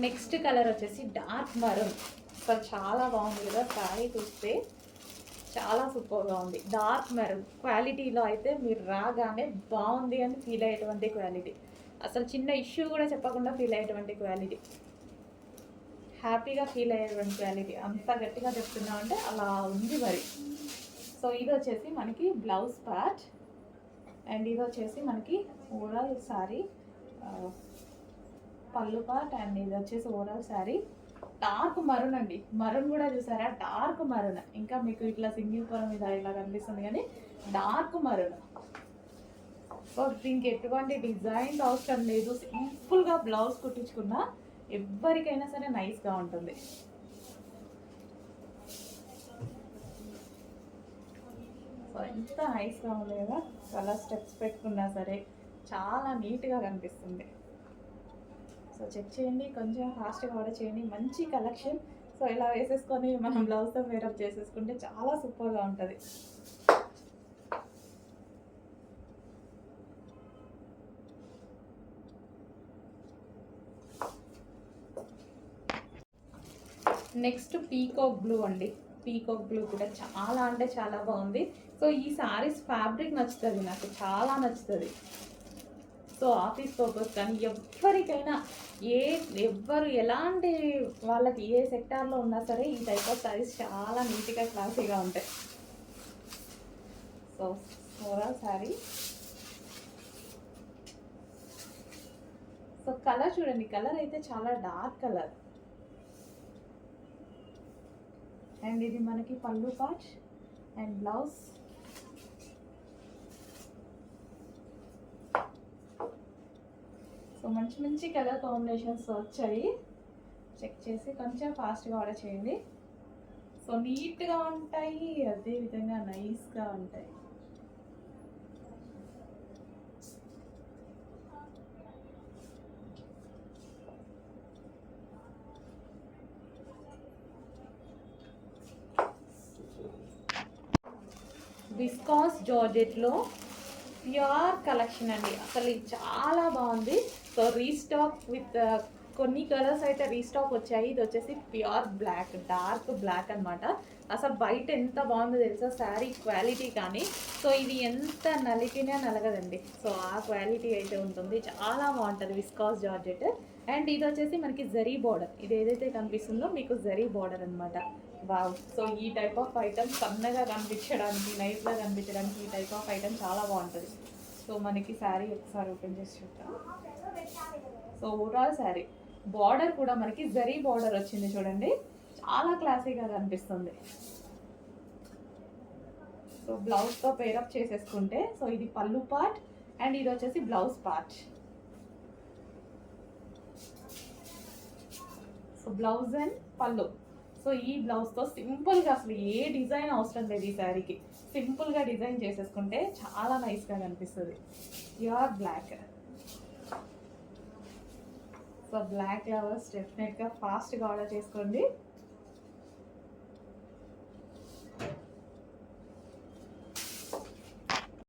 Next colour వచ్చేసి dark maroon. అసలు చాలా బాగుంది కదా, శారీ చూస్తే చాలా సూపర్గా ఉంది. డార్క్ మెరూన్ క్వాలిటీలో అయితే మీరు రాగానే బాగుంది అని ఫీల్ అయ్యేటువంటి క్వాలిటీ, అసలు చిన్న ఇష్యూ కూడా చెప్పకుండా ఫీల్ అయ్యేటువంటి క్వాలిటీ, హ్యాపీగా ఫీల్ అయ్యేటువంటి క్వాలిటీ. అంత గట్టిగా చెప్తున్నాం అంటే అలా ఉంది మరి. సో ఇది వచ్చేసి మనకి బ్లౌజ్ పార్ట్, అండ్ ఇది వచ్చేసి మనకి ఓవరాల్ శారీ పళ్ళు పార్ట్, అండ్ ఇది వచ్చేసి ఓవరాల్ శారీ డార్క్ మరూన్ అండి. మరూన్ కూడా చూసారా, డార్క్ మరూన్. ఇంకా మీకు ఇట్లా సింగిల్ పొర మీద ఇలా కనిపిస్తుంది కానీ డార్క్ మరూన్. సో దీనికి ఎటువంటి డిజైన్ అవసరం లేదు, సింపుల్గా బ్లౌజ్ కుట్టించుకున్నా ఎవరికైనా సరే నైస్గా ఉంటుంది. సో ఎంత నైస్గా ఉంది కదా, కలర్ స్టెప్స్ పెట్టుకున్నా సరే చాలా నీట్గా కనిపిస్తుంది. సో చెక్ చేయండి, కొంచెం ఫాస్ట్గా ఆర్డర్ చేయండి. మంచి కలెక్షన్. సో ఇలా వేసేసుకొని మనం బ్లౌజ్తో వేరప్ చేసేసుకుంటే చాలా సూపర్గా ఉంటుంది. నెక్స్ట్ పీకాక్ బ్లూ అండి. పీకాక్ బ్లూ కూడా చాలా అంటే చాలా బాగుంది. సో ఈ సారీస్ ఫ్యాబ్రిక్ నచ్చుతుంది, నాకు చాలా నచ్చుతుంది. సో ఆఫీస్ పర్పస్ కానీ ఎవరికైనా ఎవ్వరు ఎలాంటి వాళ్ళకి ఏ సెక్టార్లో ఉన్నా సరే ఈ టైప్ ఆఫ్ సారీస్ చాలా నీట్గా క్లాసీగా ఉంటాయి. So overall sari. So colour చూడండి, కలర్ అయితే చాలా డార్క్ కలర్. అండ్ ఇది మనకి పళ్ళు పార్ట్ అండ్ బ్లౌజ్. సో మంచి మంచి కలర్ కాంబినేషన్స్ వచ్చాయి. చెక్ చేసి కొంచెం ఫాస్ట్గా ఆర్డర్ చేయండి. సో నీట్గా ఉంటాయి, అదేవిధంగా నైస్గా ఉంటాయి. విస్కాస్ జార్జెట్లో ప్యూర్ కలెక్షన్ అండి, అసలు ఇది చాలా బాగుంది. సో రీస్టాక్ విత్ కొన్ని కలర్స్ అయితే రీస్టాక్ వచ్చాయి. ఇది వచ్చేసి ప్యూర్ బ్లాక్, డార్క్ బ్లాక్ అనమాట. అసలు బయట ఎంత బాగుందో తెలుసా శారీ క్వాలిటీ కానీ. సో ఇది ఎంత నలికినా నలగదండి. సో ఆ క్వాలిటీ అయితే ఉంటుంది, చాలా బాగుంటుంది విస్కాస్ జార్జెట్. అండ్ ఇది వచ్చేసి మనకి జరీ బార్డర్, ఇది ఏదైతే కనిపిస్తుందో మీకు జరీ బార్డర్ అనమాట. వావ్. సో ఈ టైప్ ఆఫ్ ఐటమ్ సన్నగా కనిపించడానికి, నైస్గా కనిపించడానికి ఈ టైప్ ఆఫ్ ఐటమ్ చాలా బాగుంటుంది. సో మనకి శారీ ఒకసారి ఓపెన్ చేసి చూద్దాం. సో ఓవరాల్ శారీ బార్డర్ కూడా మనకి జరీ బార్డర్ వచ్చింది చూడండి, చాలా క్లాసీగా కనిపిస్తుంది. సో బ్లౌజ్తో పేరప్ చేసేసుకుంటే, సో ఇది పళ్ళు పార్ట్ అండ్ ఇది వచ్చేసి blouse part. So blouse and పళ్ళు. సో ఈ బ్లౌజ్తో సింపుల్గా అసలు ఏ డిజైన్ అవసరం లేదు ఈ శారీకి, సింపుల్గా డిజైన్ చేసేసుకుంటే చాలా నైస్గా కనిపిస్తుంది. Pure black. So black lovers డెఫినెట్గా ఫాస్ట్గా ఆర్డర్ చేసుకోండి.